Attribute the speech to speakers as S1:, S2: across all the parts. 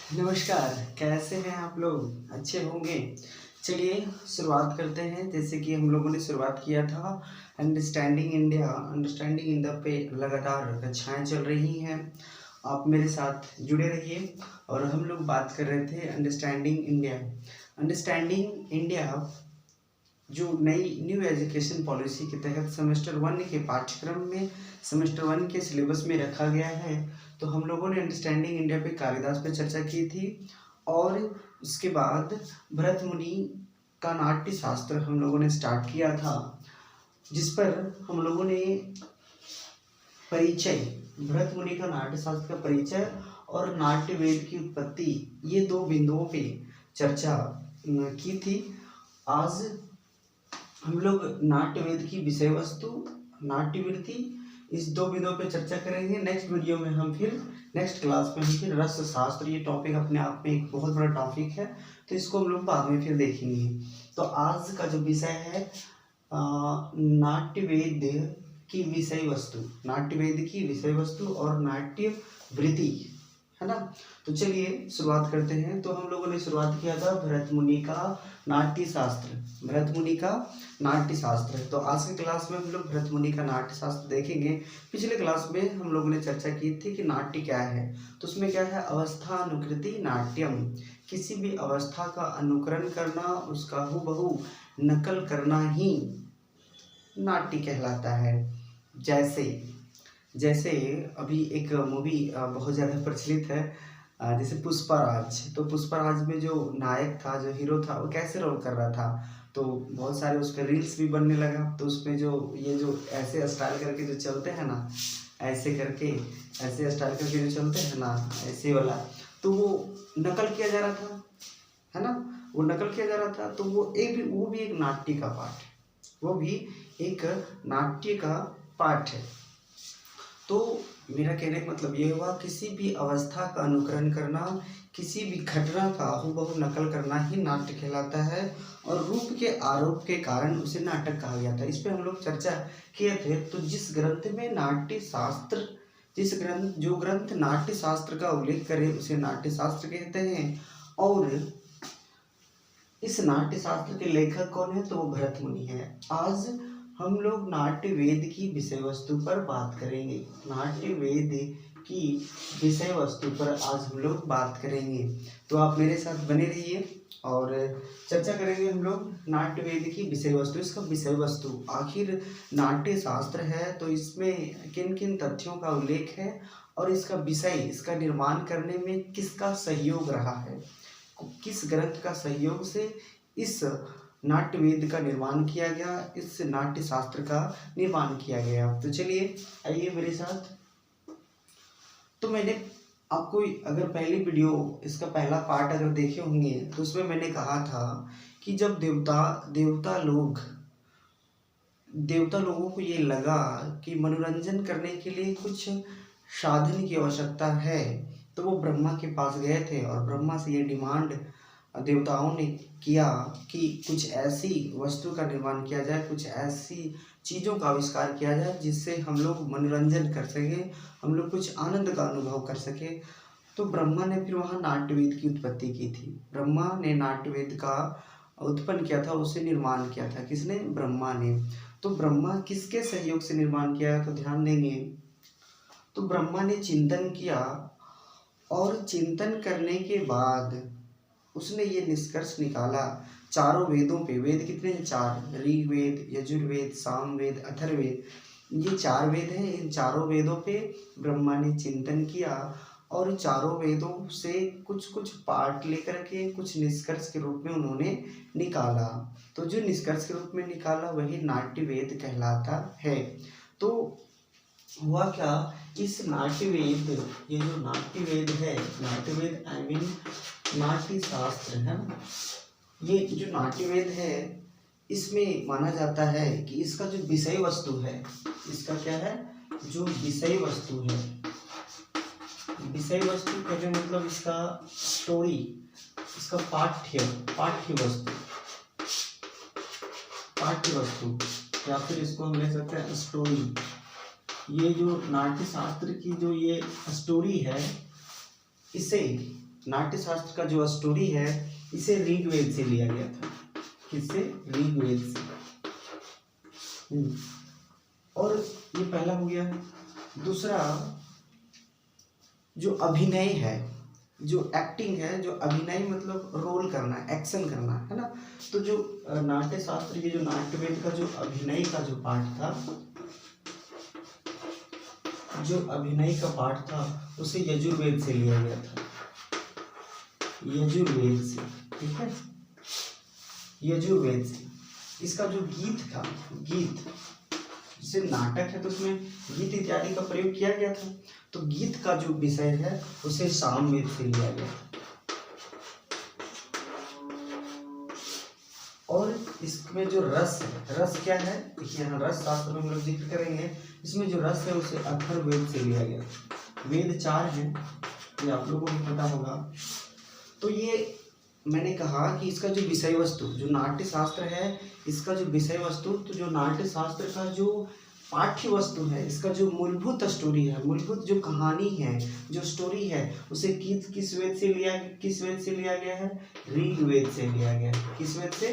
S1: नमस्कार। कैसे हैं आप लोग? अच्छे होंगे। चलिए शुरुआत करते हैं। जैसे कि हम लोगों ने शुरुआत किया था अंडरस्टैंडिंग इंडिया, अंडरस्टैंडिंग इंडिया पे लगातार कक्षाएं चल रही हैं। आप मेरे साथ जुड़े रहिए। और हम लोग बात कर रहे थे अंडरस्टैंडिंग इंडिया। अंडरस्टैंडिंग इंडिया जो नई न्यू एजुकेशन पॉलिसी के तहत सेमेस्टर 1 के पाठ्यक्रम में, सेमेस्टर 1 के सिलेबस में रखा गया है। तो हम लोगों ने अंडरस्टैंडिंग इंडिया पे कालिदास पे चर्चा की थी। और उसके बाद भरत मुनि का नाट्य शास्त्र हम लोगों ने स्टार्ट किया था, जिस पर हम लोगों ने परिचय, भरत मुनि का नाट्य शास्त्र का परिचय और नाट्य वेद की उत्पत्ति, ये दो बिंदुओं पे चर्चा की थी। आज हम लोग नाट्य वेद की विषय वस्तु, नाट्य वृत्ति, इस दो बिंदुओं पे चर्चा करेंगे। नेक्स्ट वीडियो में हम फिर नेक्स्ट क्लास में हम फिर रस शास्त्र, ये टॉपिक अपने आप में एक बहुत बड़ा टॉपिक है, तो इसको हम लोग बाद में फिर देखेंगे। तो आज का जो विषय है नाट्य वेद की विषय वस्तु, नाट्य वेद की विषय वस्तु और नाट्य वृत्ति, है ना। तो चलिए शुरुआत करते हैं। तो हम लोगों ने शुरुआत किया था भरत मुनि का नाट्य शास्त्र, भरत मुनि का नाट्य शास्त्र। तो आज की क्लास में हम लोग भरत मुनि का नाट्य शास्त्र देखेंगे। पिछले क्लास में हम लोगों ने चर्चा की थी कि नाट्य क्या है। तो उसमें क्या है, अवस्था अनुकृति नाट्यम, किसी भी अवस्था का अनुकरण करना, उसका हूबहू नकल करना ही नाट्य कहलाता है। जैसे अभी एक मूवी बहुत ज़्यादा प्रचलित है, जैसे पुष्पराज। तो पुष्पराज में जो नायक था, जो हीरो था, वो कैसे रोल कर रहा था, तो बहुत सारे उस पर रील्स भी बनने लगा। तो उसमें जो ये जो ऐसे स्टाइल करके जो चलते हैं ना, ऐसे करके, ऐसे स्टाइल करके जो चलते हैं ना, ऐसे वाला, तो वो नकल किया जा रहा था, है ना। वो नकल किया जा रहा था। तो वो भी एक नाट्य का पार्ट है, वो भी एक नाट्य का पार्ट है। तो मेरा कहने का मतलब ये हुआ, किसी भी अवस्था का अनुकरण करना, किसी भी घटना का हूबहू नकल करना ही नाट्य कहलाता है। और रूप के आरोप के कारण उसे नाटक कहा गया था। इस पे हम लोग चर्चा किए थे। तो जिस ग्रंथ में नाट्य शास्त्र, जो ग्रंथ नाट्य शास्त्र का उल्लेख करे उसे नाट्य शास्त्र कहते हैं। और इस नाट्य शास्त्र के लेखक कौन है, तो वो भरत मुनि है। आज हम लोग नाट्य वेद की विषय वस्तु पर बात करेंगे। नाट्य वेद की विषय वस्तु पर आज हम लोग बात करेंगे। तो आप मेरे साथ बने रहिए और चर्चा करेंगे हम लोग नाट्य वेद की विषय वस्तु। इसका विषय वस्तु, आखिर नाट्य शास्त्र है तो इसमें किन किन तथ्यों का उल्लेख है, और इसका विषय, इसका निर्माण करने में किसका सहयोग रहा है, किस ग्रंथ का सहयोग से इस नाट्य वेद का निर्माण किया गया, इस नाट्य शास्त्र का निर्माण किया गया। तो चलिए आइए मेरे साथ। तो मैंने आपको अगर पहली वीडियो, इसका पहला पार्ट अगर देखे होंगे, तो उसमें मैंने कहा था कि जब देवता लोगों को ये लगा कि मनोरंजन करने के लिए कुछ साधन की आवश्यकता है, तो वो ब्रह्मा के पास गए थे और ब्रह्मा से ये डिमांड देवताओं ने किया कि कुछ ऐसी वस्तु का निर्माण किया जाए, कुछ ऐसी चीज़ों का आविष्कार किया जाए जिससे हम लोग मनोरंजन कर सकें, हम लोग कुछ आनंद का अनुभव कर सकें। तो ब्रह्मा ने फिर वहाँ नाट्यवेद की उत्पत्ति की थी। ब्रह्मा ने नाट्यवेद का उत्पन्न किया था, उसे निर्माण किया था। किसने? ब्रह्मा ने। तो ब्रह्मा किसके सहयोग से निर्माण किया, तो ध्यान देंगे। तो ब्रह्मा ने चिंतन किया, और चिंतन करने के बाद उसने ये निष्कर्ष निकाला, चारों वेदों पे, वेद कितने हैं? 4, ऋग्वेद, यजुर्वेद, सामवेद, अथर्ववेद, ये 4 वेद हैं। इन चारों वेदों पे ब्रह्मा ने चिंतन किया, और चारों वेदों से कुछ कुछ पार्ट लेकर के कुछ निष्कर्ष के रूप में उन्होंने निकाला। तो जो निष्कर्ष के रूप में निकाला वही नाट्य वेद कहलाता है। तो हुआ क्या, इस नाट्यवेद, ये जो नाट्यवेद है, नाट्यवेद आई मीन नाट्य शास्त्र है ना, ये जो नाट्यवेद है, इसमें माना जाता है कि इसका जो विषय वस्तु है, इसका क्या है, जो विषय वस्तु है, विषय वस्तु कहने मतलब इसका स्टोरी, इसका पाठ्य वस्तु, या फिर इसको हम ले सकते हैं स्टोरी। ये जो नाट्य शास्त्र की जो ये स्टोरी है, इसे नाट्य शास्त्र का जो स्टोरी है इसे ऋग्वेद से लिया गया था। किससे? ऋग्वेद से। और ये पहला हो गया। दूसरा, जो अभिनय है, जो एक्टिंग है, जो अभिनय मतलब रोल करना, एक्शन करना, है ना। तो जो नाट्य शास्त्र, ये जो नाट्यवेद का जो अभिनय का जो पार्ट था, जो अभिनय का पार्ट था उसे यजुर्वेद से लिया गया था। यजुर्वेद से, ठीक है, यजुर्वेद से। इसका जो गीत था, गीत, जैसे नाटक है तो उसमें गीत इत्यादि का प्रयोग किया गया था, तो गीत का जो विषय है उसे सामवेद से लिया गया था। और इसमें जो रस है, रस क्या है, देखिए यहाँ रस शास्त्र में हम लोग जिक्र करेंगे। इसमें जो रस है उसे अथर्ववेद से लिया गया। वेद 4 हैं, ये आप लोगों को भी पता होगा। तो ये मैंने कहा कि इसका जो विषय वस्तु, जो नाट्य शास्त्र है, इसका जो विषय वस्तु, तो जो नाट्य शास्त्र का जो पाठ्य वस्तु है, इसका जो मूलभूत स्टोरी है, मूलभूत जो कहानी है, जो स्टोरी है, उसे किस वेद से लिया गया है? ऋग्वेद से लिया गया है। किस वेद से?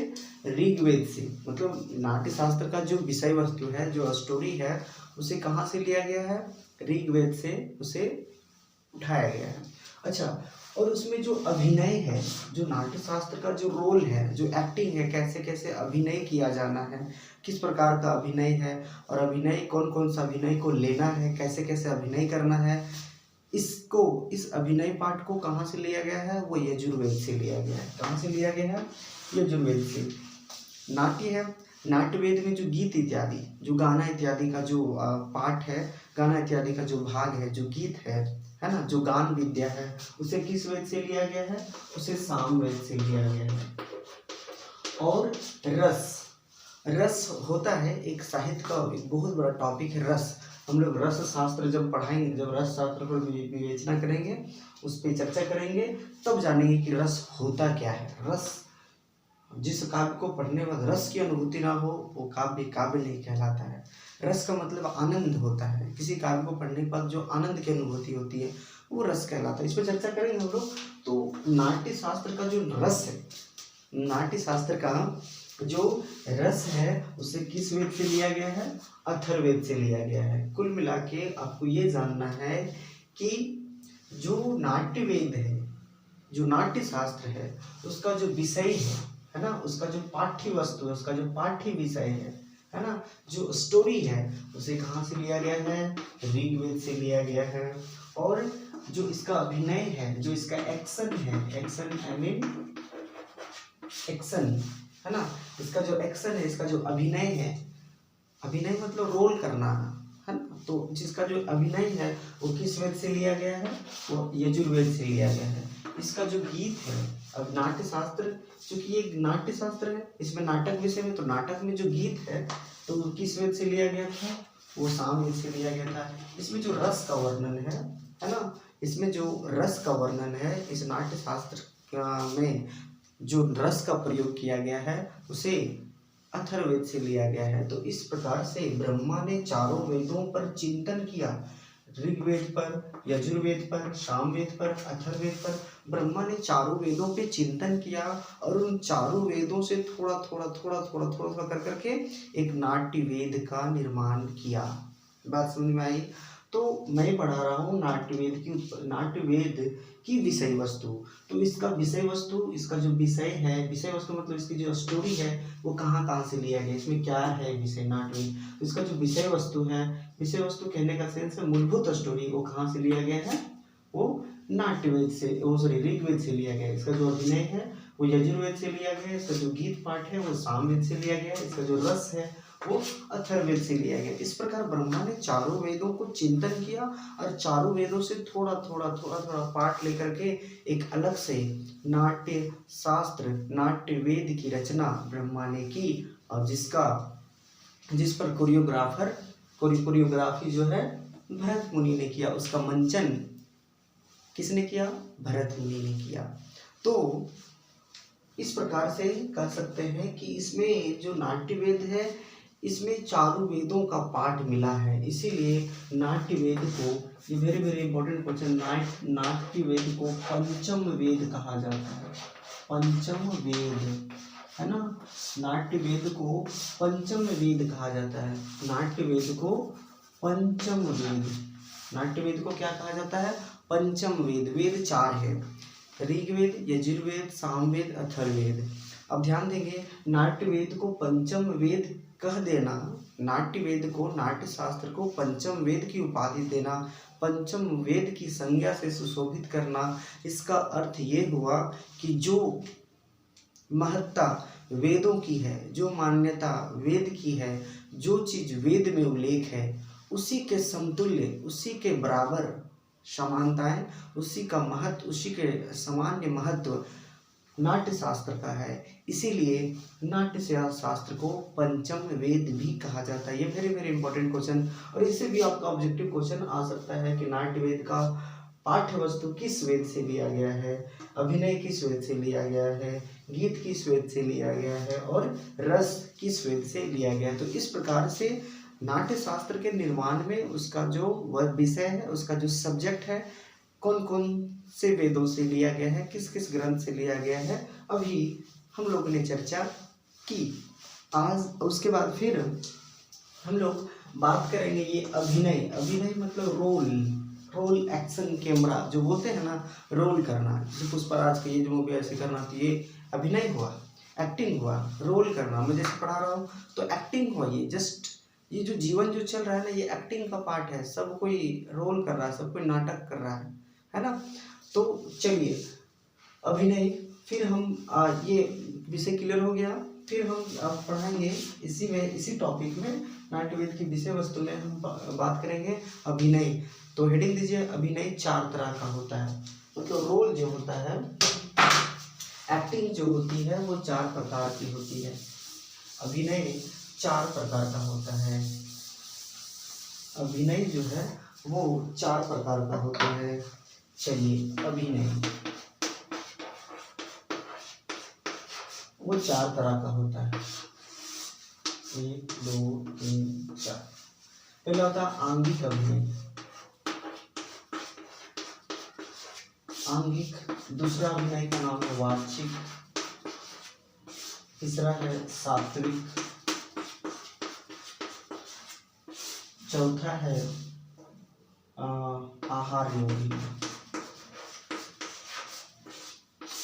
S1: ऋग्वेद से। मतलब नाट्य शास्त्र का जो विषय वस्तु है, जो स्टोरी है, उसे कहाँ से लिया गया है? ऋग्वेद से उसे उठाया गया है। अच्छा, और उसमें जो अभिनय है, जो नाट्य शास्त्र का जो रोल है, जो एक्टिंग है, कैसे कैसे अभिनय किया जाना है, किस प्रकार का अभिनय है, और अभिनय कौन कौन सा अभिनय को लेना है, कैसे कैसे अभिनय करना है, इस अभिनय पाठ को कहाँ से लिया गया है? वो यजुर्वेद से लिया गया है। कहाँ से लिया गया है? यजुर्वेद से। नाट्य है, नाट्यवेद में जो गीत इत्यादि, जो गाना इत्यादि का जो पाठ है, गाना इत्यादि का जो भाग है, जो गीत है ना, जो गान विद्या है, उसे किस वेद से लिया गया है? उसे सामवेद से लिया गया है। और रस होता है एक साहित्य का एक बहुत बड़ा टॉपिक है, रस। हम लोग रस शास्त्र जब पढ़ाएंगे, जब रस शास्त्र पर विवेचना करेंगे, उस पर चर्चा करेंगे, तब जानेंगे कि रस होता क्या है। रस, जिस काव्य को पढ़ने में रस की अनुभूति ना हो, वो काव्य नहीं कहलाता है। रस का मतलब आनंद होता है। किसी काव्य को पढ़ने के बाद जो आनंद की अनुभूति होती है, वो रस कहलाता है। इस पर चर्चा करेंगे हम लोग। तो नाट्य शास्त्र का जो रस है, नाट्य शास्त्र का जो रस है, उसे किस वेद से लिया गया है? अथर्ववेद से लिया गया है। कुल मिला के आपको ये जानना है कि जो नाट्यवेद है, जो नाट्य शास्त्र है, उसका जो विषय है ना, उसका जो पाठ्य वस्तु है, उसका जो पाठ्य विषय है ना, जो स्टोरी है, उसे कहाँ से लिया गया है? ऋग्वेद से लिया गया है। और जो इसका अभिनय है, जो इसका एक्शन है, एक्शन है ना, इसका जो एक्शन है, इसका जो अभिनय है, अभिनय मतलब रोल करना है ना, तो जिसका जो अभिनय है वो किस वेद से लिया गया है? वो यजुर्वेद से लिया गया है। इसका जो गीत है, अब नाट्य शास्त्र, चूंकि ये नाट्य शास्त्र है, इसमें नाटक विषय में, तो नाटक में जो गीत है तो किस वेद से लिया गया था? वो सामवेद से लिया गया था। इसमें जो रस का वर्णन है ना, इसमें जो रस का वर्णन है, इस नाट्य शास्त्र में जो रस का प्रयोग किया गया है, उसे अथर्ववेद से लिया गया है। तो इस प्रकार से ब्रह्मा ने चारों वेदों पर चिंतन किया, ऋग्वेद पर, यजुर्वेद पर, सामवेद पर, अथर्ववेद पर। ब्रह्मा ने चारों वेदों पे चिंतन किया और उन चारों वेदों से थोड़ा थोड़ा कर करके एक नाट्य वेद का निर्माण किया। बात समझ में आई? तो मैं पढ़ा रहा हूँ नाट्यवेद की विषय वस्तु। तो इसका विषय वस्तु, इसका जो विषय है, विषय वस्तु मतलब इसकी जो स्टोरी है, वो कहाँ से लिया गया, इसमें क्या है विषय नाट्यवेद। तो इसका जो विषय वस्तु है, विषय वस्तु कहने का सेंस है मूलभूत स्टोरी, वो कहाँ से लिया गया है? वो नाट्यवेद से, ऋग्वेद से लिया गया है। इसका जो अभिनय है वो यजुर्वेद से लिया गया है। इसका जो गीत पाठ है वो सामवेद से लिया गया है। इसका जो रस है वो अथर्ववेद से लिया गया। इस प्रकार ब्रह्मा ने चारों वेदों को चिंतन किया और चारों वेदों से थोड़ा थोड़ा पाठ लेकर के एक अलग से नाट्य शास्त्र, नाट्यवेद की रचना ब्रह्मा ने की, और जिस पर कोरियोग्राफी जो है भरत मुनि ने किया। उसका मंचन किसने किया? भरत मुनि ने किया। तो इस प्रकार से कह सकते हैं कि इसमें जो नाट्यवेद है, इसमें चारों वेदों का पाठ मिला है, इसीलिए नाट्य वेद को, ये वेरी वेरी इंपॉर्टेंट क्वेश्चन, नाट्य वेद को पंचम वेद कहा जाता है। पंचम वेद है ना, नाट्य वेद को पंचम वेद कहा जाता है। नाट्य वेद को पंचम वेद, नाट्य वेद को क्या कहा जाता है? पंचम वेद। वेद चार है, ऋग्वेद, यजुर्वेद, सामवेद, अथर्ववेद। अब ध्यान देंगे, नाट्य वेद को पंचम वेद कह देना, नाट्य वेद को, नाट्य शास्त्र को पंचम वेद की उपाधि देना, पंचम वेद की संज्ञा से सुशोभित करना, इसका अर्थ ये हुआ कि जो महत्ता वेदों की है, जो मान्यता वेद की है, जो चीज वेद में उल्लेख है, उसी के समतुल्य, उसी के बराबर समानताएं, उसी का महत्व, उसी के सामान्य महत्व नाट्य शास्त्र का है। इसीलिए नाट्य शास्त्र को पंचम वेद भी कहा जाता है। ये वेरी वेरी इंपॉर्टेंट क्वेश्चन, और इससे भी आपका ऑब्जेक्टिव क्वेश्चन आ सकता है कि नाट्य वेद का पाठ्य वस्तु किस वेद से लिया गया है, अभिनय किस वेद से लिया गया है, गीत किस वेद से लिया गया है, और रस किस वेद से लिया गया है। तो इस प्रकार से नाट्य शास्त्र के निर्माण में उसका जो विषय है, उसका जो सब्जेक्ट है, कौन कौन से वेदों से लिया गया है, किस किस ग्रंथ से लिया गया है, अभी हम लोगों ने चर्चा की। आज उसके बाद फिर हम लोग बात करेंगे ये अभिनय। अभिनय मतलब रोल एक्शन कैमरा जो बोलते हैं ना, रोल करना। जैसे पुष्पराज का ये जो मूवी ऐसे करना, तो ये अभिनय हुआ, एक्टिंग हुआ। रोल करना, मैं जैसे पढ़ा रहा हूँ तो एक्टिंग हुआ। ये जस्ट ये जो जीवन जो चल रहा है ना, ये एक्टिंग का पार्ट है। सब कोई रोल कर रहा है, सब कोई नाटक कर रहा है ना। तो चलिए अभिनय, फिर हम ये विषय क्लियर हो गया। फिर हम पढ़ाएंगे इसी में, इसी टॉपिक में, नाट्यवेद की विषय वस्तु में हम बात करेंगे अभिनय। तो हेडिंग दीजिए, अभिनय चार तरह का होता है। मतलब रोल जो होता है, एक्टिंग जो होती है, वो चार प्रकार की होती है। अभिनय चार प्रकार का होता है। अभिनय जो है वो चार प्रकार का होता है। चलिए, अभिनय वो चार तरह का होता है। 1 2 3 4। पहला होता है आंगिक अभिनय, आंगिक। दूसरा अभिनय का नाम है वाचिक। तीसरा है सात्विक। चौथा है आहार्य अभिनय,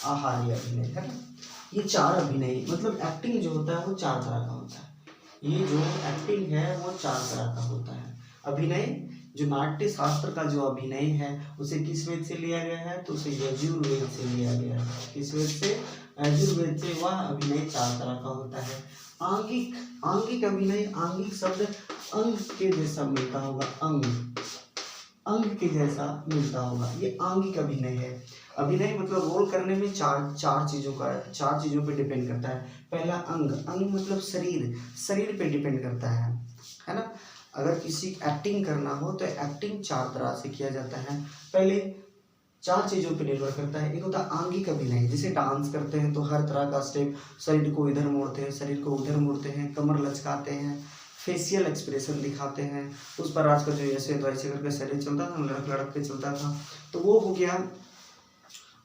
S1: आहार्य अभिनय है ना। ये चार अभिनय, मतलब एक्टिंग जो होता है वो चार तरह का होता है। ये जो एक्टिंग है वो चार तरह का होता है। अभिनय जो नाट्य शास्त्र का जो अभिनय है, उसे किस वेद से लिया गया है? तो उसे यजुर्वेद से लिया गया है। किस वेद से? यजुर्वेद से। वह अभिनय चार तरह का होता है। आंगिक, आंगिक अभिनय, आंगिक शब्द अंग के जैसा मिलता होगा, अंग, अंग के जैसा मिलता होगा, ये आंगिक अभिनय है। अभिनय मतलब रोल करने में चार चीजों पे डिपेंड करता है। पहला अंग, अंग मतलब शरीर पे डिपेंड करता है ना। अगर किसी एक्टिंग करना हो तो एक्टिंग चार तरह से किया जाता है। पहले चार चीजों पे निर्भर करता है। एक होता है आंगिक अभिनय, जैसे डांस करते हैं तो हर तरह का स्टेप, शरीर को इधर मोड़ते हैं, शरीर को उधर मोड़ते हैं, कमर लचकाते हैं, फेशियल एक्सप्रेशन दिखाते हैं। उस पर आज का जो ऐसे तो ऐसे करके शरीर चलता था, लड़क लड़क के चलता था, तो वो हो गया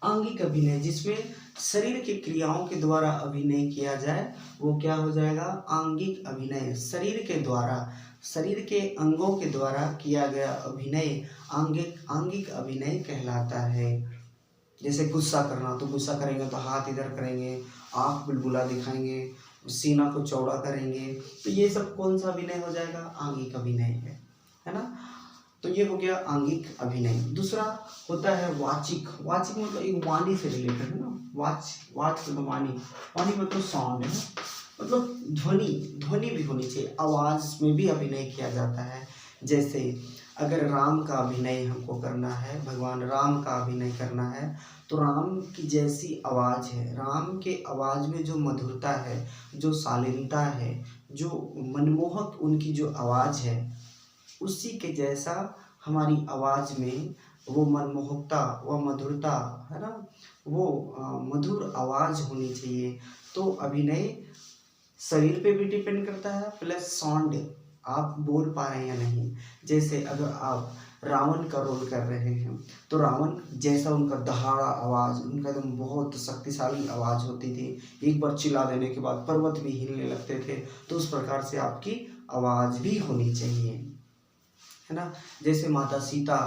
S1: आंगिक अभिनय। जिसमें शरीर की क्रियाओं के द्वारा अभिनय किया जाए, वो क्या हो जाएगा? आंगिक अभिनय। शरीर के द्वारा, शरीर के अंगों के द्वारा किया गया अभिनय आंगिक अभिनय कहलाता है। जैसे गुस्सा करना, तो गुस्सा करेंगे तो हाथ इधर करेंगे, आंख बुलबुला दिखाएंगे, सीना को चौड़ा करेंगे, तो ये सब कौन सा अभिनय हो जाएगा? आंगिक अभिनय है ना। तो ये हो गया आंगिक अभिनय। दूसरा होता है वाचिक। वाचिक मतलब एक वाणी से रिलेटेड है ना। वाच मतलब वाणी मतलब साउंड है, मतलब ध्वनि भी होनी चाहिए। आवाज में भी अभिनय किया जाता है। जैसे अगर राम का अभिनय हमको करना है, भगवान राम का अभिनय करना है, तो राम की जैसी आवाज है, राम के आवाज में जो मधुरता है, जो शालीनता है, जो मनमोहक उनकी जो आवाज है, उसी के जैसा हमारी आवाज में वो मनमोहकता, वो मधुरता है ना, वो मधुर आवाज होनी चाहिए। तो अभिनय शरीर पे भी डिपेंड करता है, प्लस साउंड आप बोल पा रहे हैं या नहीं। जैसे अगर आप रावण का रोल कर रहे हैं तो रावण जैसा उनका दहाड़ा आवाज़, उनका एकदम बहुत शक्तिशाली आवाज़ होती थी, एक बार चिल्ला देने के बाद पर्वत भी हिलने लगते थे, तो उस प्रकार से आपकी आवाज़ भी होनी चाहिए, है ना। जैसे माता सीता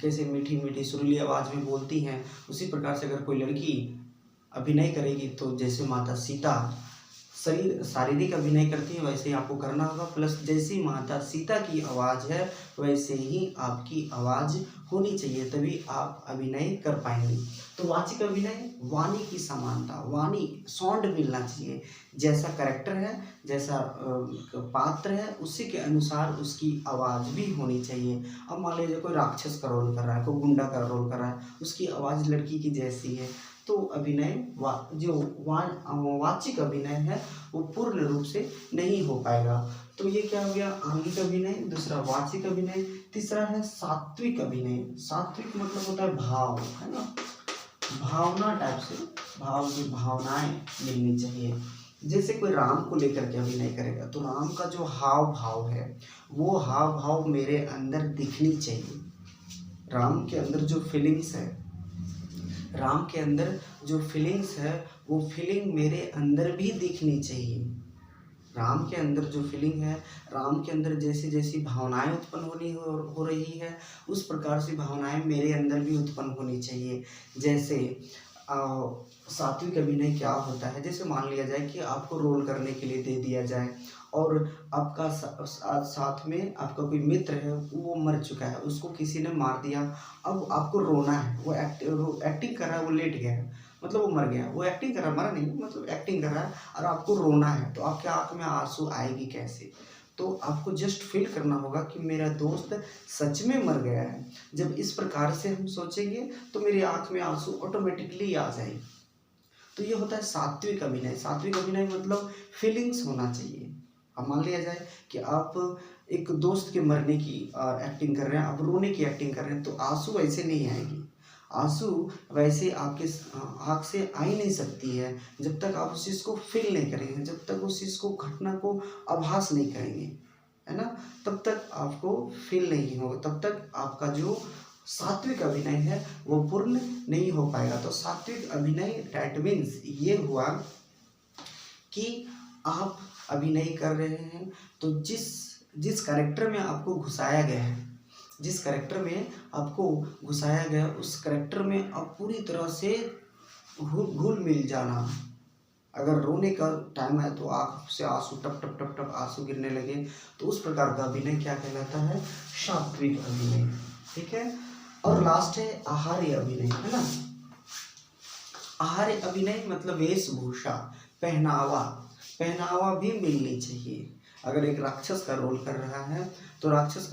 S1: कैसे मीठी मीठी सुरीली आवाज़ में बोलती हैं, उसी प्रकार से अगर कोई लड़की अभिनय करेगी तो जैसे माता सीता शारीरिक अभिनय करती है वैसे ही आपको करना होगा, प्लस जैसी माता सीता की आवाज़ है वैसे ही आपकी आवाज़ होनी चाहिए, तभी आप अभिनय कर पाएंगे। तो वाचिक अभिनय वाणी की समानता, वाणी साउंड मिलना चाहिए, जैसा कैरेक्टर है, जैसा पात्र है, उसी के अनुसार उसकी आवाज़ भी होनी चाहिए। अब मान लीजिए कोई राक्षस का रोल कर रहा है, कोई गुंडा का रोल कर रहा है, उसकी आवाज़ लड़की की जैसी है, तो अभिनय वाचिक अभिनय है वो पूर्ण रूप से नहीं हो पाएगा। तो ये क्या हो गया, आंगिक अभिनय, दूसरा वाचिक अभिनय, तीसरा है सात्विक अभिनय। सात्विक मतलब होता है भाव, है ना, भावना टाइप से, भाव की भावनाएं मिलनी चाहिए। जैसे कोई राम को लेकर के अभिनय करेगा तो राम का जो हाव भाव है वो हाव भाव मेरे अंदर दिखनी चाहिए। राम के अंदर जो फीलिंग्स है, राम के अंदर जो फीलिंग्स है वो फीलिंग मेरे अंदर भी दिखनी चाहिए। राम के अंदर जो फीलिंग है, राम के अंदर जैसी जैसी भावनाएं उत्पन्न हो रही है, उस प्रकार से भावनाएं मेरे अंदर भी उत्पन्न होनी चाहिए। जैसे सात्विक अभिनय क्या होता है, जैसे मान लिया जाए कि आपको रोल करने के लिए दे दिया जाए और आपका साथ में आपका कोई मित्र है वो मर चुका है, उसको किसी ने मार दिया, अब आपको रोना है, वो एक्टिंग कर रहा है, वो लेट गया है, मतलब वो मर गया, वो एक्टिंग कर रहा है, मरा नहीं, मतलब एक्टिंग कर रहा है, और आपको रोना है, तो आपके आँख में आंसू आएगी कैसे। तो आपको जस्ट फील करना होगा कि मेरा दोस्त सच में मर गया है। जब इस प्रकार से हम सोचेंगे तो मेरी आँख में आंसू ऑटोमेटिकली आ जाएंगे। तो ये होता है सात्विक अभिनय। सात्विक अभिनय मतलब फीलिंग्स होना चाहिए। अब मान लिया जाए कि आप एक दोस्त के मरने की एक्टिंग कर रहे हैं, आप रोने की एक्टिंग कर रहे हैं, तो आंसू ऐसे नहीं आएगी। आंसू वैसे आपके आँख से आ ही नहीं सकती है जब तक आप उस चीज़ को फील नहीं करेंगे, जब तक उस चीज़ को घटना को आभास नहीं करेंगे, है ना, तब तक आपको फील नहीं होगा, तब तक आपका जो सात्विक अभिनय है वो पूर्ण नहीं हो पाएगा। तो सात्विक अभिनय डैट मीन्स ये हुआ कि आप अभिनय कर रहे हैं तो जिस कैरेक्टर में आपको घुसाया गया है, जिस कैरेक्टर में आपको घुसाया गया उस कैरेक्टर में आप पूरी तरह से घुल मिल जाना। अगर रोने का टाइम है तो आँख से आंसू टप टप टप टप आंसू गिरने लगे, तो उस प्रकार का अभिनय क्या कहलाता है, सात्विक अभिनय। ठीक है। और लास्ट है आहार्य अभिनय, है ना। आहार्य अभिनय मतलब वेशभूषा, पहनावा भी मिलनी चाहिए। अगर एक राक्षस का रोल कर रहा है तो राक्षस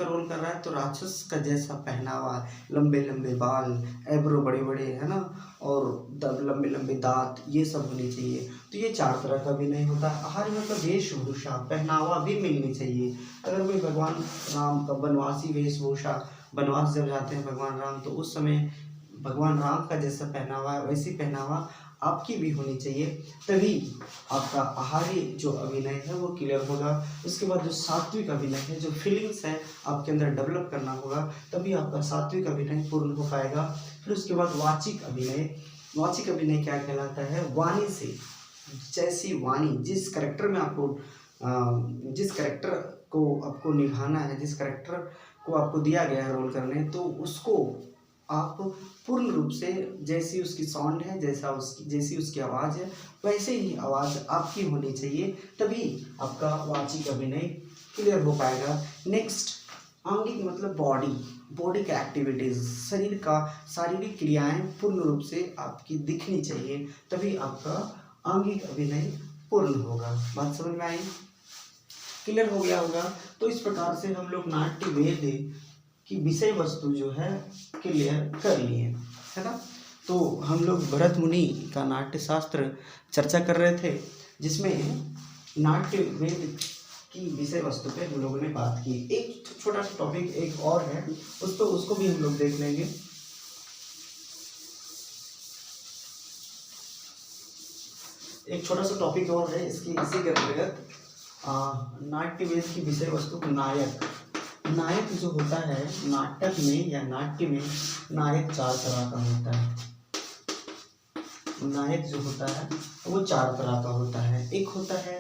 S1: का जैसा पहनावा, लंबे लंबे बाल, एब्रो बड़े बड़े, है ना, और लंबे लंबे दांत, ये सब होनी चाहिए। तो ये 4 तरह का अभिनय होता है। आहार्य मतलब वेशभूषा, पहनावा भी मिलनी चाहिए। अगर कोई भगवान राम का बनवासी वेशभूषा, बनवास जब जाते हैं भगवान राम तो उस समय भगवान राम का जैसा पहनावा है वैसी पहनावा आपकी भी होनी चाहिए, तभी आपका आहार्य जो अभिनय है वो क्लियर होगा। उसके बाद जो सात्विक अभिनय है, जो फीलिंग्स है आपके अंदर डेवलप करना होगा, तभी आपका सात्विक अभिनय पूर्ण हो पाएगा। फिर उसके बाद वाचिक अभिनय क्या कहलाता है, वाणी से, जैसी वाणी, जिस करेक्टर में आपको जिस करेक्टर को आपको निभाना है, जिस करेक्टर को आपको दिया गया है रोल करने, तो उसको आप पूर्ण रूप से, जैसी उसकी साउंड है, जैसी उसकी आवाज़ है वैसे ही आवाज़ आपकी होनी चाहिए, तभी आपका वाचिक अभिनय क्लियर हो पाएगा। नेक्स्ट आंगिक मतलब बॉडी का एक्टिविटीज़, शारीरिक क्रियाएं पूर्ण रूप से आपकी दिखनी चाहिए, तभी आपका आंगिक अभिनय पूर्ण होगा। बात समझ में आई, क्लियर हो गया होगा। तो इस प्रकार से हम लोग नाट्य वेद की विषय वस्तु जो है क्लियर कर लिए, है ना। तो हम लोग भरत मुनि का नाट्य शास्त्र चर्चा कर रहे थे, जिसमें नाट्य वेद की विषय वस्तु पे हम लोगों ने बात की। एक छोटा सा टॉपिक एक और है, उसको भी हम लोग देख लेंगे। एक छोटा सा टॉपिक और है इसकी, इसी के अंतर्गत नाट्य वेद की विषय वस्तु नायक। नायक जो होता है नाटक में या नाट्य में, नायक 4 तरह का होता है। नायक जो होता है वो 4 तरह का होता है। एक होता है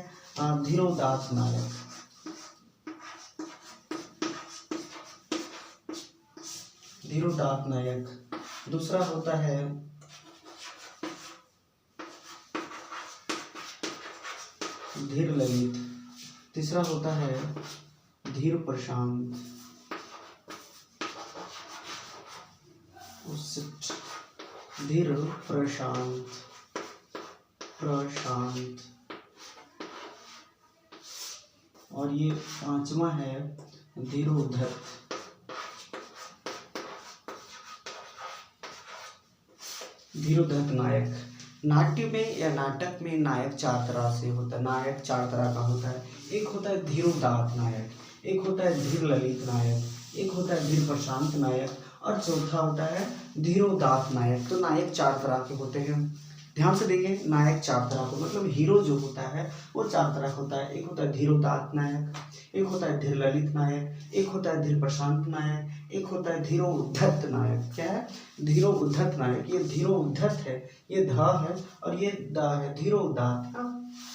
S1: धीरोदात्त नायक, धीरोदात्त नायक। दूसरा होता है धीर ललित। तीसरा होता है धीर प्रशांत। धीर प्रशांत, प्रशांत। और ये 5वां है धीरोद्धत। धीरोद्धत नायक। नाट्य में या नाटक में नायक 4 तरह से होता है, नायक 4 तरह का होता है। एक होता है धीरोदात्त नायक, एक होता है धीर ललित नायक, एक होता है धीर प्रशांत नायक और चौथा होता है धीरोदात्त नायक। तो नायक 4 तरह के होते हैं। ध्यान से देखिए, नायक 4 तरह का मतलब हीरो जो होता है वो 4 तरह का होता है। एक होता है धीरोदात्त नायक, एक होता है धीर ललित नायक, एक होता है धीर प्रशांत नायक, एक होता है धीरोद्धत नायक। क्या है? धीरोद्धत नायक। ये धीरोद्धत है, ये ध है और ये द है, धीरोदात्त।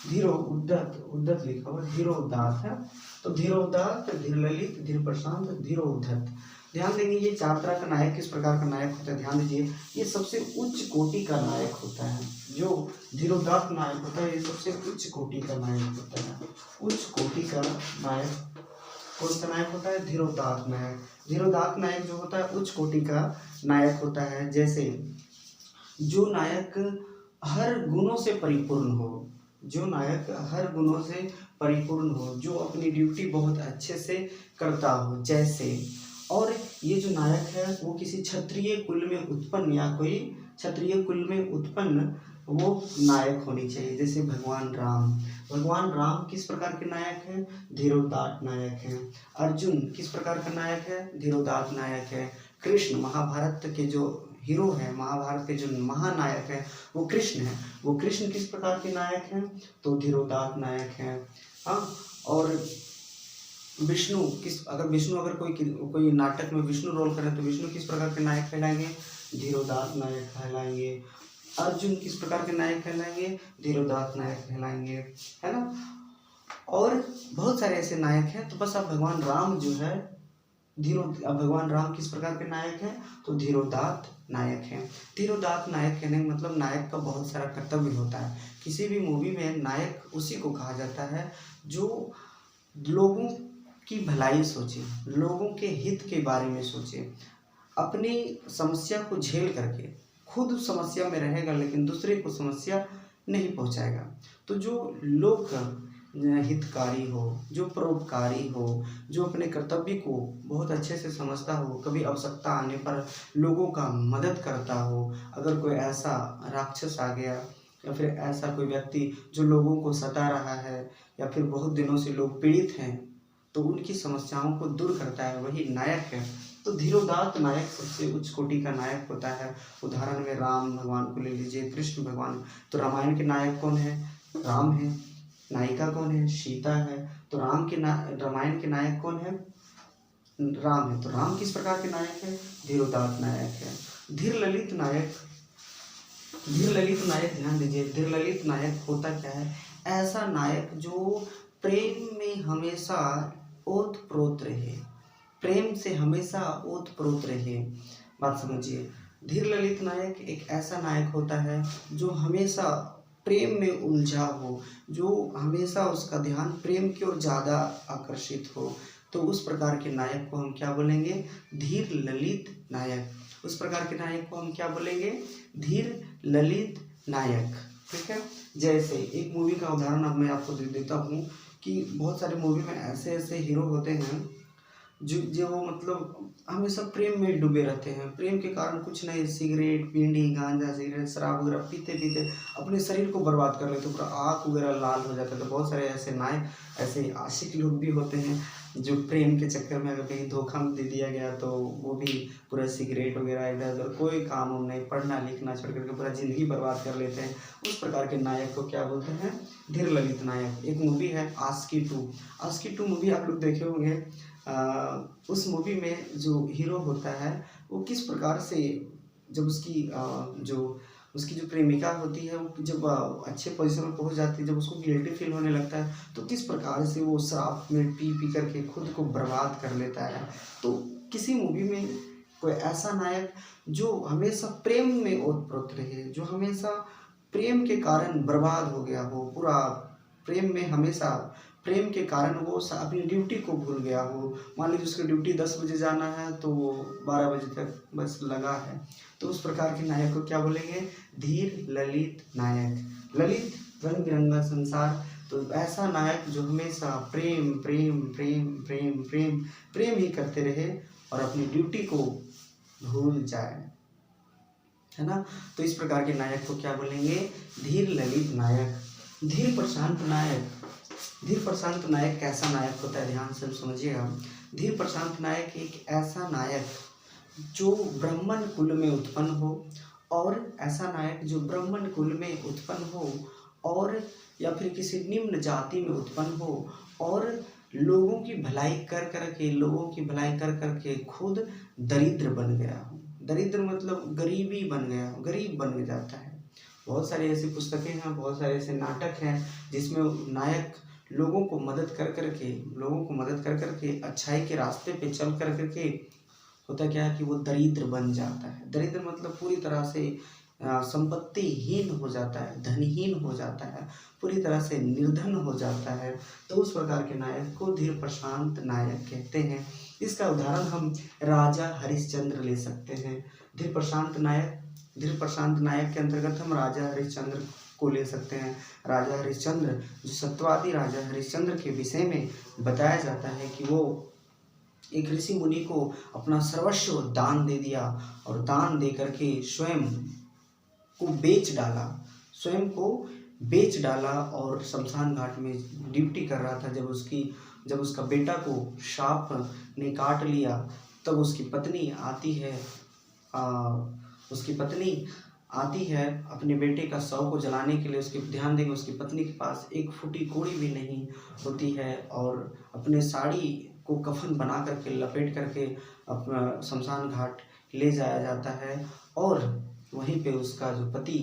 S1: धीरोद्धत, उद्धत लिखा हुआ, धीरोदात्त है। तो धीरोदात्त, धीर ललित, धीर प्रशांत, धीरोद्धत। ध्यान देंगे ये 4 तरह का नायक किस प्रकार का नायक होता है। ध्यान दीजिए, ये सबसे उच्च कोटि का नायक होता है। जो धीरोदात्त नायक होता है ये सबसे उच्च कोटि का नायक होता है। उच्च कोटि का नायक कौन सा नायक होता है? धीरोदात्त नायक। धीरोदात्त नायक जो होता है उच्च कोटि का नायक होता है। जैसे जो नायक हर गुणों से परिपूर्ण हो, जो नायक हर गुणों से परिपूर्ण हो, जो अपनी ड्यूटी बहुत अच्छे से करता हो। जैसे, और ये जो नायक है वो किसी क्षत्रिय कुल में उत्पन्न या कोई क्षत्रिय कुल में उत्पन्न वो नायक होनी चाहिए। जैसे भगवान राम, भगवान राम किस प्रकार के नायक हैं? धीरोदात्त नायक हैं। अर्जुन किस प्रकार का नायक है? धीरोदात्त नायक है। कृष्ण महाभारत के जो हीरो हैं, महाभारत के जो महानायक हैं वो कृष्ण हैं। वो कृष्ण किस प्रकार के नायक हैं? तो धीरोदात्त नायक हैं। हाँ, और विष्णु अगर कोई नाटक में विष्णु रोल करें तो विष्णु किस प्रकार के नायक कहलाएंगे? धीरोदात्त नायक कहलाएंगे। अर्जुन किस प्रकार के नायक कहलाएंगे? धीरोदात्त नायक कहलाएंगे, है ना। और बहुत सारे ऐसे नायक हैं। तो बस अब भगवान राम जो है भगवान राम किस प्रकार के नायक हैं? तो धीरोदात्त नायक हैं। धीरोदात्त नायक कहने का मतलब नायक का बहुत सारा कर्तव्य होता है। किसी भी मूवी में नायक उसी को कहा जाता है जो लोगों की भलाई सोचे, लोगों के हित के बारे में सोचे, अपनी समस्या को झेल करके खुद समस्या में रहेगा लेकिन दूसरे को समस्या नहीं पहुंचाएगा। तो जो लोग हितकारी हो, जो परोपकारी हो, जो अपने कर्तव्य को बहुत अच्छे से समझता हो, कभी आवश्यकता आने पर लोगों का मदद करता हो। अगर कोई ऐसा राक्षस आ गया या फिर ऐसा कोई व्यक्ति जो लोगों को सता रहा है या फिर बहुत दिनों से लोग पीड़ित हैं तो उनकी समस्याओं को दूर करता है, वही नायक है। तो धीरोदात्त नायक सबसे उच्च कोटि का नायक होता है। उदाहरण में राम भगवान को ले लीजिए, कृष्ण भगवान। तो रामायण के नायक कौन है? राम है। नायिका कौन है? सीता है। तो रामायण के नायक कौन है? राम है। तो राम किस प्रकार के नायक है? धीरोदात्त नायक है। धीर ललित नायक, धीर ललित नायक ध्यान दीजिए, धीर ललित नायक होता क्या है? ऐसा नायक जो प्रेम में हमेशा ओत प्रोत रहे, प्रेम से हमेशा ओत प्रोत रहे। बात समझिए, धीर ललित नायक एक ऐसा नायक होता है जो हमेशा प्रेम में उलझा हो, जो हमेशा उसका ध्यान प्रेम की ओर ज़्यादा आकर्षित हो। तो उस प्रकार के नायक को हम क्या बोलेंगे? धीर ललित नायक। उस प्रकार के नायक को हम क्या बोलेंगे? धीर ललित नायक। ठीक है। जैसे एक मूवी का उदाहरण अब मैं आपको दे देता हूँ कि बहुत सारे मूवी में ऐसे ऐसे हीरो होते हैं जो मतलब हमेशा प्रेम में डूबे रहते हैं। प्रेम के कारण कुछ नहीं, सिगरेट, बीड़ी, गांजा, सिगरेट, शराब वगैरह पीते पीते अपने शरीर को बर्बाद कर लेते, पूरा आँख वगैरह लाल हो जाता है। तो बहुत सारे ऐसे नायक, ऐसे आशिक लोग भी होते हैं। जो प्रेम के चक्कर में अगर कहीं धोखा दे दिया गया तो वो भी पूरा सिगरेट वगैरह इधर उधर कोई काम उम नहीं, पढ़ना लिखना छोड़ करके पूरा ज़िंदगी बर्बाद कर लेते हैं। उस प्रकार के नायक को क्या बोलते हैं? धीर ललित नायक। एक मूवी है आशिकी 2। आशिकी 2 मूवी आप लोग देखे होंगे। उस मूवी में जो हीरो होता है वो किस प्रकार से जब उसकी जो प्रेमिका होती है वो जब अच्छे पोजीशन में पहुंच जाती है, जब उसको गिल्टी फील होने लगता है तो किस प्रकार से वो शराब में पी पी करके खुद को बर्बाद कर लेता है। तो किसी मूवी में कोई ऐसा नायक जो हमेशा प्रेम में ओतप्रोत रहे, जो हमेशा प्रेम के कारण बर्बाद हो गया हो, पूरा प्रेम में हमेशा प्रेम के कारण वो अपनी ड्यूटी को भूल गया हो। मान लीजिए उसकी ड्यूटी 10 बजे जाना है तो वो 12 बजे तक बस लगा है, तो उस प्रकार के नायक को क्या बोलेंगे? धीर ललित नायक। ललित रंग बिरंगा संसार, तो ऐसा नायक जो हमेशा प्रेम प्रेम प्रेम प्रेम प्रेम प्रेम ही करते रहे और अपनी ड्यूटी को भूल जाए, है ना। तो इस प्रकार के नायक को क्या बोलेंगे? धीर ललित नायक। धीर प्रशांत नायक। धीर प्रशांत नायक कैसा नायक होता है? ध्यान से समझिएगा। धीर प्रशांत नायक एक ऐसा नायक जो ब्राह्मण कुल में उत्पन्न हो, और ऐसा नायक जो ब्राह्मण कुल में उत्पन्न हो और या फिर किसी निम्न जाति में उत्पन्न हो और लोगों की भलाई कर कर के खुद दरिद्र बन गया हो। दरिद्र मतलब गरीबी बन गया हो, गरीब बन जाता है। बहुत सारी ऐसी पुस्तकें हैं, बहुत सारे ऐसे नाटक हैं जिसमें नायक लोगों को मदद कर करके अच्छाई के रास्ते पे चल कर करके होता क्या है कि वो दरिद्र बन जाता है। दरिद्र मतलब पूरी तरह से संपत्तिहीन हो जाता है, धनहीन हो जाता है, पूरी तरह से निर्धन हो जाता है। तो उस प्रकार के नायक को धीर प्रशांत नायक कहते हैं। इसका उदाहरण हम राजा हरिश्चंद्र ले सकते हैं। धीर प्रशांत नायक के अंतर्गत हम राजा हरिश्चंद्र को ले सकते हैं। राजा हरिश्चंद्र जो सत्यवादी राजा हरिश्चंद्र के विषय में बताया जाता है कि वो एक ऋषि मुनि को अपना सर्वस्व दान दे दिया और दान दे करके स्वयं को बेच डाला और शमशान घाट में ड्यूटी कर रहा था। जब उसका बेटा को सांप ने काट लिया तब उसकी पत्नी आती है अपने बेटे का शव को जलाने के लिए। उसके ध्यान देंगे उसकी पत्नी के पास एक फूटी कोड़ी भी नहीं होती है और अपने साड़ी को कफन बना करके लपेट करके अपना शमशान घाट ले जाया जाता है और वहीं पे उसका जो पति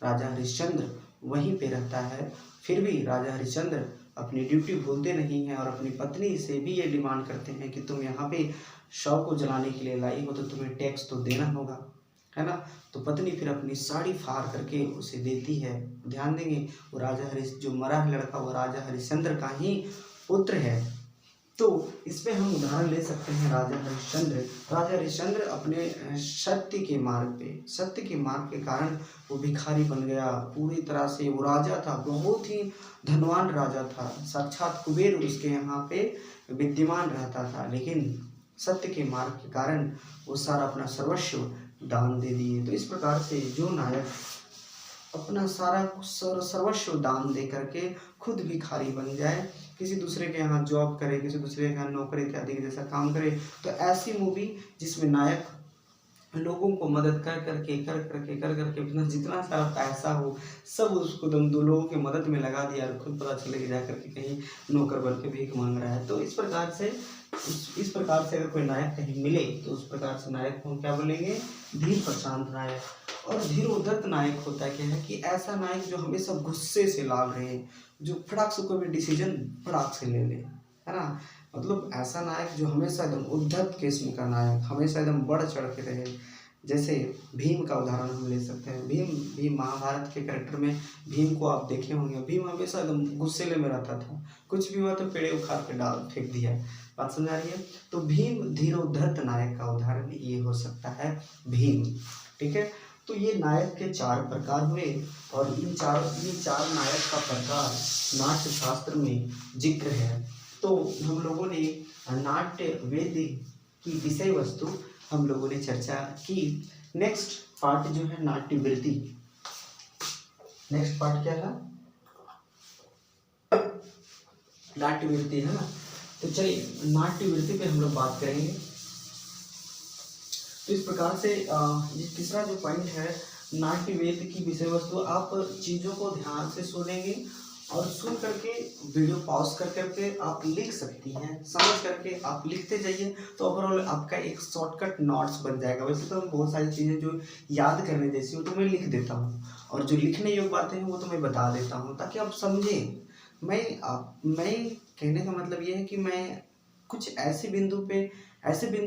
S1: राजा हरिश्चंद्र वहीं पे रहता है। फिर भी राजा हरिश्चंद्र अपनी ड्यूटी भूलते नहीं हैं और अपनी पत्नी से भी ये डिमांड करते हैं कि तुम यहाँ पे शव को जलाने के लिए लाई हो तो तुम्हें टैक्स तो देना होगा, है ना। तो पत्नी फिर अपनी साड़ी फाड़ करके उसे देती है। ध्यान देंगे वो जो मरा है लड़का वो राजा हरिश्चंद्र का ही पुत्र है। तो इसमें हम उदाहरण ले सकते हैं राजा हरिश्चंद्र अपने सत्य के मार्ग के कारण वो भिखारी बन गया। पूरी तरह से वो राजा था, बहुत ही धनवान राजा था, साक्षात कुबेर उसके यहाँ पे विद्यमान रहता था, लेकिन सत्य के मार्ग के कारण वो सारा अपना सर्वस्व दान दे दिए। तो इस प्रकार से जो नायक अपना सारा सर्वस्व दान दे करके खुद भिखारी बन जाए, किसी दूसरे के यहाँ जॉब करे, किसी दूसरे के यहाँ नौकरी इत्यादि जैसा काम करे, तो ऐसी मूवी जिसमें नायक लोगों को मदद कर करके अपना जितना सारा पैसा हो सब उसको दो लोगों की मदद में लगा दिया और खुद पता चले कि जा करके कहीं नौकर बन के भीख मांग रहा है। तो इस प्रकार से अगर कोई नायक कहीं मिले तो उस प्रकार से नायक को हम क्या बोलेंगे? धीर प्रशांत नायक। और धीरोद्धत नायक होता क्या है कि ऐसा नायक जो हमेशा गुस्से से लाल रहे, जो फटाक से कोई भी डिसीजन फटाक से ले ले, है ना। मतलब ऐसा नायक जो हमेशा एकदम उद्धत किस्म का नायक, हमेशा एकदम बढ़ चढ़ के रहे। जैसे भीम का उदाहरण हम ले सकते हैं। भीम महाभारत के कैरेक्टर में भीम को आप देखे होंगे। भीम हमेशा एकदम गुस्सेले में रहता था, कुछ भी हुआ तो पेड़े उखाड़ के डाल फेंक दिया। बात समझ आ रही है? तो भीम धीरोद्धत नायक का उदाहरण ये हो सकता है भीम, ठीक है। तो ये नायक के 4 प्रकार हुए और ये चार नायक का प्रकार नाट्य शास्त्र में जिक्र है। तो हम लोगों ने नाट्य वेद की विषय वस्तु हम लोगों ने चर्चा की। नेक्स्ट पार्ट जो है नाट्य वृत्ति। नेक्स्ट पार्ट क्या था? नाट्य वृत्ति, है ना। तो चलिए नाट्य वृत्ति पे हम लोग बात करेंगे। तो इस प्रकार से ये तीसरा जो पॉइंट है नाट्य वेद की विषय वस्तु, आप चीज़ों को ध्यान से सुनेंगे और सुन करके वीडियो पॉज कर करके आप लिख सकती हैं, समझ करके आप लिखते जाइए तो ओवरऑल आपका एक शॉर्टकट नोट्स बन जाएगा। वैसे तो बहुत सारी चीज़ें जो याद करने जैसी हो तो मैं लिख देता हूँ, और जो लिखने योग्य बातें हैं वो तो मैं बता देता हूँ ताकि आप समझें। मैं कहने का मतलब ये है कि मैं कुछ ऐसे बिंदु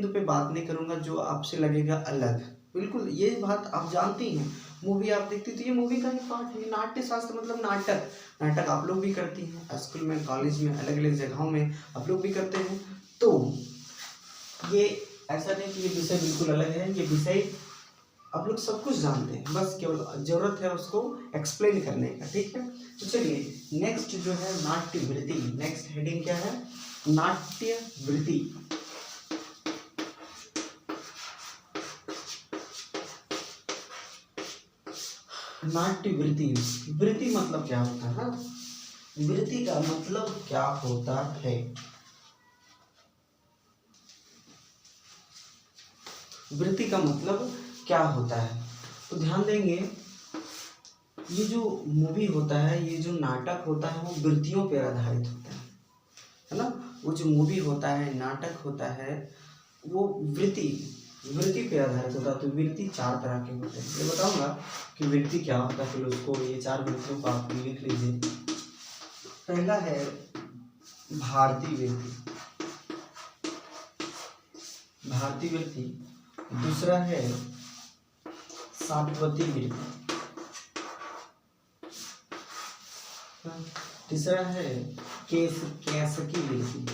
S1: पे बात नहीं करूँगा जो आपसे लगेगा अलग। बिल्कुल ये बात आप जानती हैं, मूवी आप देखती तो ये मूवी का ही पार्ट है। नाट्य शास्त्र मतलब नाटक आप लोग भी करती हैं, स्कूल में, कॉलेज में, अलग अलग जगहों में आप लोग भी करते हैं। तो ये ऐसा नहीं कि ये विषय बिल्कुल अलग है, ये विषय आप लोग सब कुछ जानते हैं, बस केवल जरूरत है उसको एक्सप्लेन करने का। ठीक है, तो चलिए नेक्स्ट जो है नाट्य वृत्ति, नेक्स्ट हेडिंग क्या है, नाट्य वृत्ति। नाट्य वृत्ति, वृत्ति मतलब क्या होता है ना, वृत्ति का मतलब क्या होता है। वृत्ति का मतलब क्या होता है, तो ध्यान देंगे ये जो मूवी होता है, ये जो नाटक होता है वो वृत्तियों पर आधारित होता है ना। वो जो मूवी होता है, नाटक होता है, वो वृत्ति पे आधारित होता है। तो वृत्ति 4 तरह के होते हैं, ये बताऊंगा कि वृत्ति क्या होता है, फिर उसको ये 4 वृत्तियों को आप लिख लीजिए। पहला है भारतीय वृत्ति, भारतीय वृत्ति। दूसरा है सात्वती वृत्ति। तीसरा है कैसकी वृत्ति।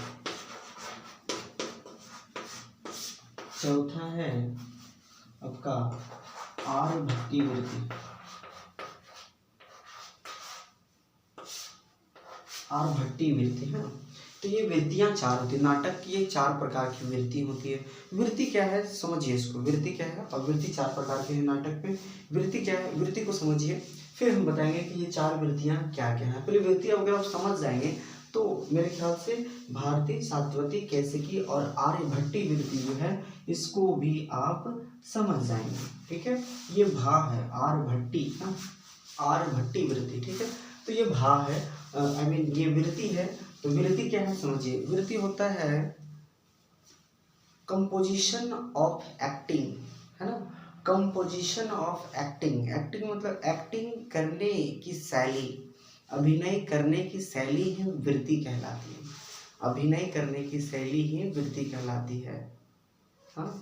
S1: चौथा है आपका आर्यभट्टी वृत्ति। आर्यभट्टी वृत्ति है। तो ये वृत्तियां 4 होती है, नाटक की ये 4 प्रकार की वृत्ति होती है। वृत्ति क्या है समझिए इसको, वृत्ति क्या है, और वृत्ति 4 प्रकार की है नाटक में। वृत्ति क्या है, वृत्ति को समझिए, फिर हम बताएंगे कि ये 4 वृत्तियां क्या क्या है। पहले वृत्ति अगर आप समझ जाएंगे तो मेरे ख्याल से भारतीय, सात्वती, कैसिकी और आर्यभट्टी वृत्ति जो है इसको भी आप समझ जाएंगे। ठीक है, ये भा है आर्यभट्टी, आर्यभट्टी वृत्ति। ठीक है, तो ये भा है, आई मीन ये वृत्ति है। तो वृत्ति क्या है समझिए, वृत्ति होता है कंपोजिशन ऑफ एक्टिंग, है ना, कंपोजिशन ऑफ एक्टिंग। एक्टिंग मतलब एक्टिंग करने की शैली, अभिनय करने की शैली ही वृत्ति कहलाती है। अभिनय करने की शैली ही वृत्ति कहलाती है। हाँ,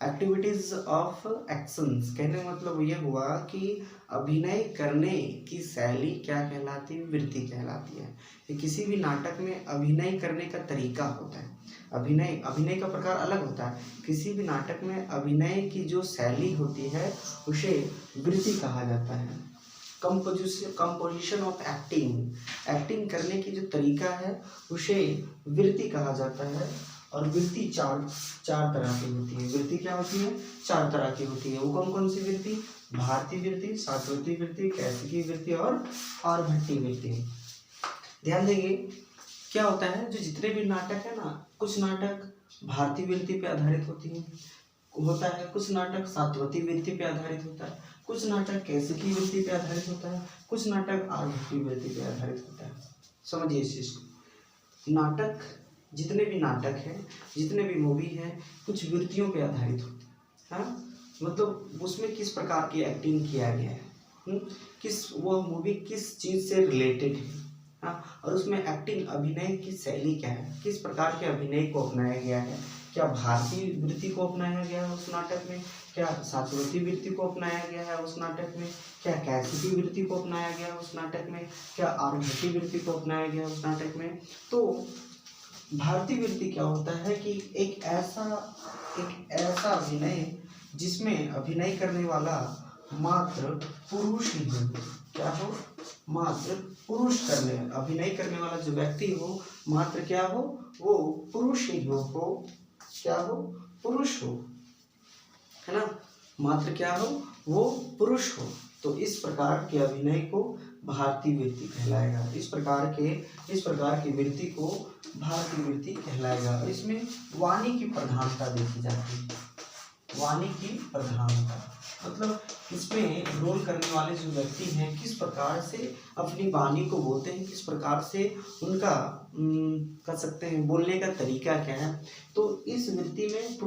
S1: एक्टिविटीज ऑफ एक्शंस, कहने का मतलब यह हुआ कि अभिनय करने की शैली क्या कहलाती है, वृत्ति कहलाती है। कि किसी भी नाटक में अभिनय करने का तरीका होता है, अभिनय का प्रकार अलग होता है। किसी भी नाटक में अभिनय की जो शैली होती है उसे वृत्ति कहा जाता है। कंपोजिशन ऑफ एक्टिंग करने की जो तरीका है उसे वृत्ति कहा जाता है। और वृत्ति चार तरह की होती है। वृत्ति क्या होती है, 4 तरह की होती है। वो कौन कौन सी वृत्ति, भारतीय वृत्ति, सात्वती वृत्ति, कैसिकी वृत्ति और आर्यभट्टी वृत्ति। ध्यान देंगे क्या होता है, जो जितने भी नाटक है ना, कुछ नाटक भारतीय वृत्ति पे आधारित होता है, कुछ नाटक सात्वती वृत्ति पे आधारित होता है, कुछ नाटक कैसिकी वृत्ति पे आधारित होता है, कुछ नाटक आर्यभट्टी वृत्ति पे आधारित होता है। समझिए इस चीज को, नाटक जितने भी नाटक हैं, जितने भी मूवी हैं, कुछ वृत्तियों पे आधारित होते हैं। हाँ, मतलब उसमें किस प्रकार की एक्टिंग किया गया है, वो मूवी किस चीज़ से रिलेटेड है। हाँ, और उसमें एक्टिंग, अभिनय की शैली क्या है, किस प्रकार के अभिनय को अपनाया गया है। क्या भारतीय वृत्ति को अपनाया गया है उस नाटक में, क्या सात्वती वृत्ति को अपनाया गया है उस नाटक में, क्या कैसिकी वृत्ति को अपनाया गया है उस नाटक में, क्या आर्यभट्टी वृत्ति को अपनाया गया उस नाटक में। तो भारतीय वृत्ति क्या होता है कि एक ऐसा अभिनय जिसमें अभिनय करने वाला मात्र पुरुष ही हो। क्या हो, मात्र पुरुष अभिनय करने वाला जो व्यक्ति हो, मात्र क्या हो, वो पुरुष ही हो, क्या हो, पुरुष हो, है ना, मात्र क्या हो, वो पुरुष हो। तो इस प्रकार के अभिनय को भारतीय वृत्ति कहलाएगा। इस प्रकार की वृत्ति को भारतीय वृत्ति कहलाएगा। और इसमें वाणी की प्रधानता देखी जाती है। वाणी की प्रधानता मतलब इसमें रोल करने वाले जो व्यक्ति हैं किस प्रकार से अपनी वाणी को बोलते हैं, किस प्रकार से उनका कह सकते हैं बोलने का तरीका क्या है। तो इस वृत्ति में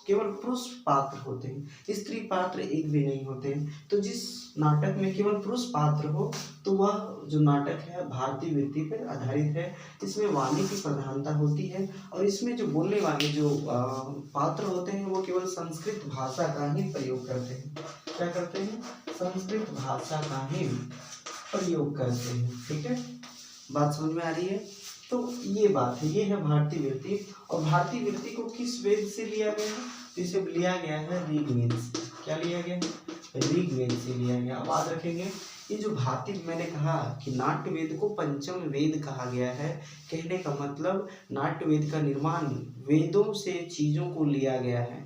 S1: केवल पुरुष पात्र होते हैं, स्त्री पात्र एक भी नहीं होते हैं। तो जिस नाटक में केवल पुरुष पात्र हो तो वह जो नाटक है भारतीय वृत्ति पर आधारित है। इसमें वाणी की प्रधानता होती है और इसमें जो बोलने वाले जो पात्र होते हैं वो केवल संस्कृत भाषा का ही प्रयोग करते हैं। क्या करते हैं? संस्कृत भाषा का ही प्रयोग करते हैं। ठीक है, बात समझ में आ रही है? तो ये बात है, ये है भारतीय वृत्ति। और भारतीय वृत्ति को किस वेद से लिया गया है? तो इसे लिया गया है ऋग्वेद से। क्या लिया गया है? ऋग्वेद से लिया गया। अब याद रखेंगे ये जो भारतीय, मैंने कहा कि नाट्य वेद को पंचम वेद कहा गया है। कहने का मतलब नाट्य वेद का निर्माण वेदों से चीजों को लिया गया है।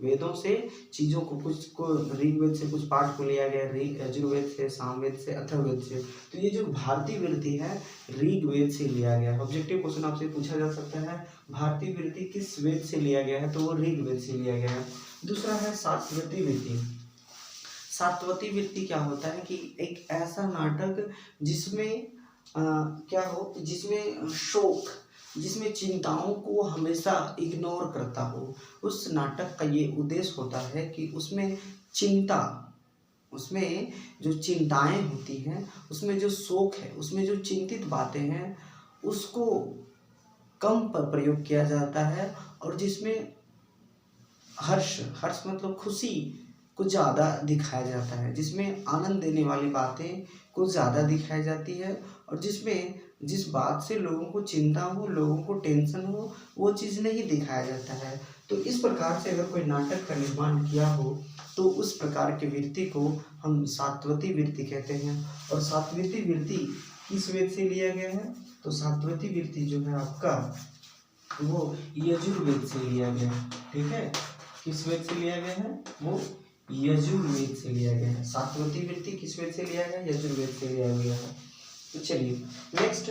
S1: वेदों से चीजों को कुछ को ऋग्वेद से कुछ पाठ को लिया गया, यजुर्वेद से, सामवेद से, अथर्ववेद से। तो ये जो भारतीय वृत्ति है ऋग्वेद से लिया गया है। ऑब्जेक्टिव क्वेश्चन आपसे पूछा जा सकता है भारतीय वृत्ति किस वेद से लिया गया है, तो वो ऋग्वेद से लिया गया है। दूसरा है सात्वती वृत्ति। सात्वती वृत्ति क्या होता है कि एक ऐसा नाटक जिसमें क्या हो, जिसमें शोक, जिसमें चिंताओं को हमेशा इग्नोर करता हो। उस नाटक का ये उद्देश्य होता है कि उसमें चिंता, उसमें जो चिंताएं होती हैं, उसमें जो शोक है, उसमें जो चिंतित बातें हैं उसको कम पर प्रयोग किया जाता है। और जिसमें हर्ष मतलब खुशी को ज़्यादा दिखाया जाता है, जिसमें आनंद देने वाली बातें को ज़्यादा दिखाई जाती है। और जिसमें जिस बात से लोगों को चिंता हो, लोगों को टेंशन हो, वो चीज़ नहीं दिखाया जाता है। तो इस प्रकार से अगर कोई नाटक का निर्माण किया हो तो उस प्रकार की वृत्ति को हम सात्वती वृत्ति कहते हैं। और सात्वती वृत्ति किस वेद से लिया गया है? तो सात्वती वृत्ति जो है आपका वो यजुर्वेद से लिया गया है। ठीक है, किस वेद से लिया गया है? वो यजुर्वेद से लिया गया है। सात्वती वृत्ति किस वेद से लिया गया? यजुर्वेद से लिया गया है। तो चलिए नेक्स्ट